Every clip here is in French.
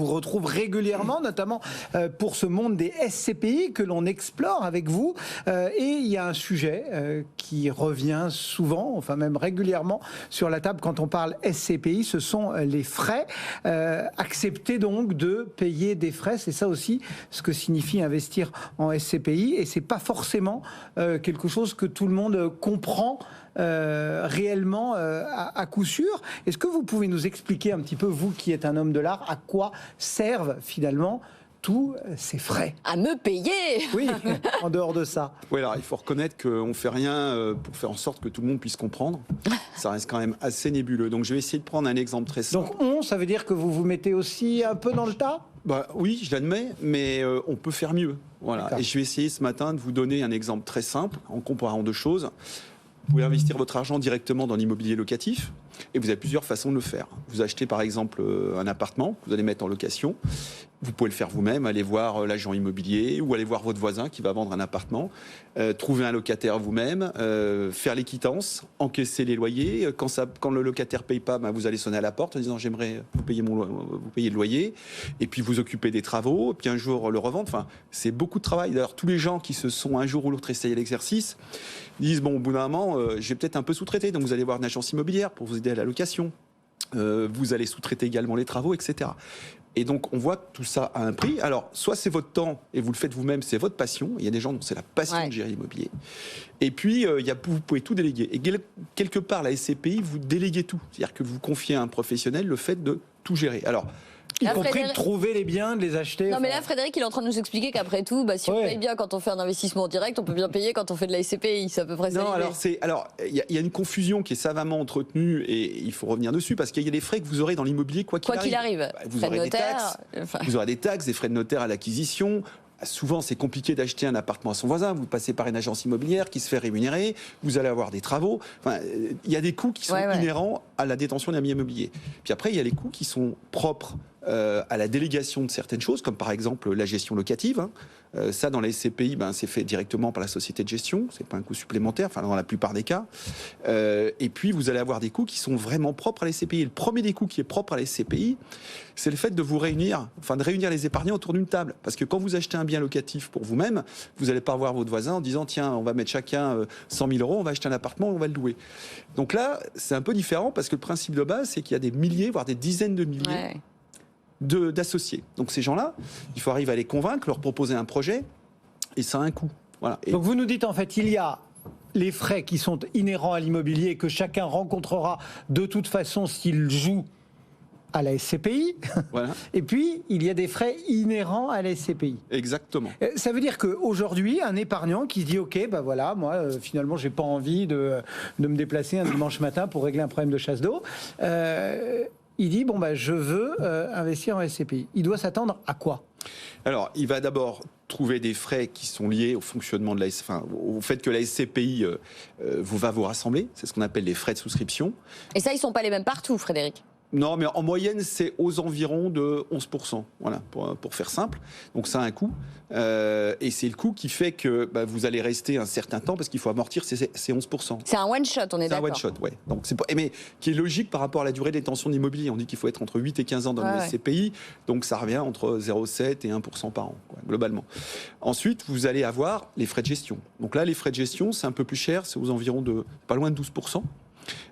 vous retrouve régulièrement, notamment pour ce monde des SCPI que l'on explore avec vous. Et il y a un sujet qui revient souvent, enfin même régulièrement sur la table quand on parle SCPI, ce sont les frais. Accepter donc de payer des frais, c'est ça aussi ce que signifie investir en SCPI. Et c'est pas forcément quelque chose que tout le monde comprend réellement à coup sûr. Est-ce que vous pouvez nous expliquer un petit peu, vous qui êtes un homme de l'art, à quoi servent finalement tous ces frais? À me payer. Oui, en dehors de ça. Oui, alors il faut reconnaître qu'on ne fait rien pour faire en sorte que tout le monde puisse comprendre. Ça reste quand même assez nébuleux. Donc je vais essayer de prendre un exemple très simple. Donc ça veut dire que vous vous mettez aussi un peu dans le tas? Oui, je l'admets, mais on peut faire mieux. Voilà. D'accord. Et je vais essayer ce matin de vous donner un exemple très simple en comparant deux choses. Vous pouvez investir votre argent directement dans l'immobilier locatif et vous avez plusieurs façons de le faire. Vous achetez par exemple un appartement que vous allez mettre en location. Vous pouvez le faire vous-même, aller voir l'agent immobilier ou aller voir votre voisin qui va vendre un appartement, trouver un locataire vous-même, faire les quittances, encaisser les loyers. Quand le locataire ne paye pas, vous allez sonner à la porte en disant j'aimerais vous payer le loyer, et puis vous occuper des travaux, et puis un jour le revendre. Enfin, c'est beaucoup de travail. D'ailleurs, tous les gens qui se sont un jour ou l'autre essayé l'exercice disent bon, au bout d'un moment, je vais peut-être un peu sous-traiter. Donc vous allez voir une agence immobilière pour vous aider à la location. Vous allez sous-traiter également les travaux, etc. Et donc, on voit que tout ça a un prix. Alors, soit c'est votre temps et vous le faites vous-même, c'est votre passion. Il y a des gens dont c'est la passion de gérer l'immobilier. Et puis, vous pouvez tout déléguer. Et quelque part, la SCPI, vous déléguez tout. C'est-à-dire que vous confiez à un professionnel le fait de tout gérer. Alors, y compris de trouver les biens, de les acheter. Non, mais là, Frédéric, il est en train de nous expliquer qu'après tout, si on paye bien quand on fait un investissement en direct, on peut bien payer quand on fait de la SCPI. C'est à peu près ça. Non, alors, il y a une confusion qui est savamment entretenue et il faut revenir dessus parce qu'il y a des frais que vous aurez dans l'immobilier quoi qu'il arrive. Vous aurez des taxes, vous aurez des taxes, des frais de notaire à l'acquisition. Souvent, c'est compliqué d'acheter un appartement à son voisin. Vous passez par une agence immobilière qui se fait rémunérer. Vous allez avoir des travaux. Enfin, il y a des coûts qui sont inhérents à la détention d'un bien immobilier. Puis après, il y a les coûts qui sont propres à la délégation de certaines choses, comme par exemple la gestion locative. Ça, dans la SCPI, c'est fait directement par la société de gestion. C'est pas un coût supplémentaire, enfin dans la plupart des cas. Et puis, vous allez avoir des coûts qui sont vraiment propres à la SCPI. Et le premier des coûts qui est propre à la SCPI, c'est le fait de vous réunir, de réunir les épargnants autour d'une table. Parce que quand vous achetez un bien locatif pour vous-même, vous n'allez pas voir votre voisin en disant tiens, on va mettre chacun 100 000 euros, on va acheter un appartement, on va le louer. Donc là, c'est un peu différent parce que le principe de base, c'est qu'il y a des milliers, voire des dizaines de milliers d'associés. Donc ces gens-là, il faut arriver à les convaincre, leur proposer un projet, et ça a un coût. Voilà. Donc vous nous dites en fait, il y a les frais qui sont inhérents à l'immobilier et que chacun rencontrera de toute façon s'il joue à la SCPI. Voilà. Et puis, il y a des frais inhérents à la SCPI. Exactement. Ça veut dire qu'aujourd'hui, un épargnant qui se dit « Ok, moi, finalement, j'ai pas envie de me déplacer un dimanche matin pour régler un problème de chasse d'eau. Il dit je veux investir en SCPI. Il doit s'attendre à quoi ? Alors, il va d'abord trouver des frais qui sont liés au fonctionnement de au fait que la SCPI va vous rassembler. C'est ce qu'on appelle les frais de souscription. Et ça, ils sont pas les mêmes partout, Frédéric ? Non, mais en moyenne, c'est aux environs de 11%. Voilà, pour faire simple. Donc, ça a un coût. Et c'est le coût qui fait que vous allez rester un certain temps parce qu'il faut amortir ces 11%. C'est un one-shot, on est d'accord. C'est un one-shot, oui. Donc, mais qui est logique par rapport à la durée de détention de l'immobilier. On dit qu'il faut être entre 8 et 15 ans dans le SCPI. Donc, ça revient entre 0,7 et 1% par an, globalement. Ensuite, vous allez avoir les frais de gestion. Donc là, les frais de gestion, c'est un peu plus cher. C'est aux environs de pas loin de 12%.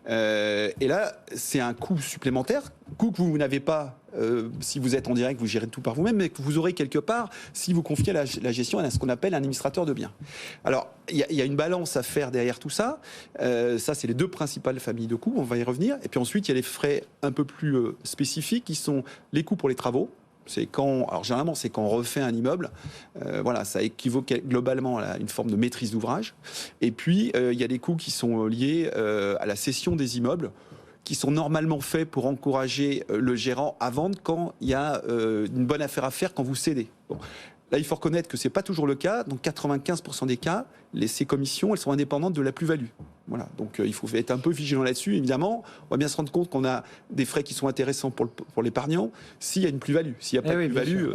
Et là, c'est un coût supplémentaire, coût que vous n'avez pas si vous êtes en direct, vous gérez tout par vous-même, mais que vous aurez quelque part si vous confiez la gestion à ce qu'on appelle un administrateur de biens. Alors, il y a une balance à faire derrière tout ça. Ça, c'est les deux principales familles de coûts, on va y revenir. Et puis ensuite, il y a les frais un peu plus spécifiques qui sont les coûts pour les travaux. Généralement, c'est quand on refait un immeuble. Ça équivaut globalement à une forme de maîtrise d'ouvrage. Et puis, il y a des coûts qui sont liés à la cession des immeubles, qui sont normalement faits pour encourager le gérant à vendre quand il y a une bonne affaire à faire quand vous cédez. Bon. Là, il faut reconnaître que ce n'est pas toujours le cas. Dans 95% des cas, ces commissions, elles sont indépendantes de la plus-value. Voilà. Donc, il faut être un peu vigilant là-dessus. Évidemment, on va bien se rendre compte qu'on a des frais qui sont intéressants pour l'épargnant s'il y a une plus-value. S'il n'y a pas de plus-value...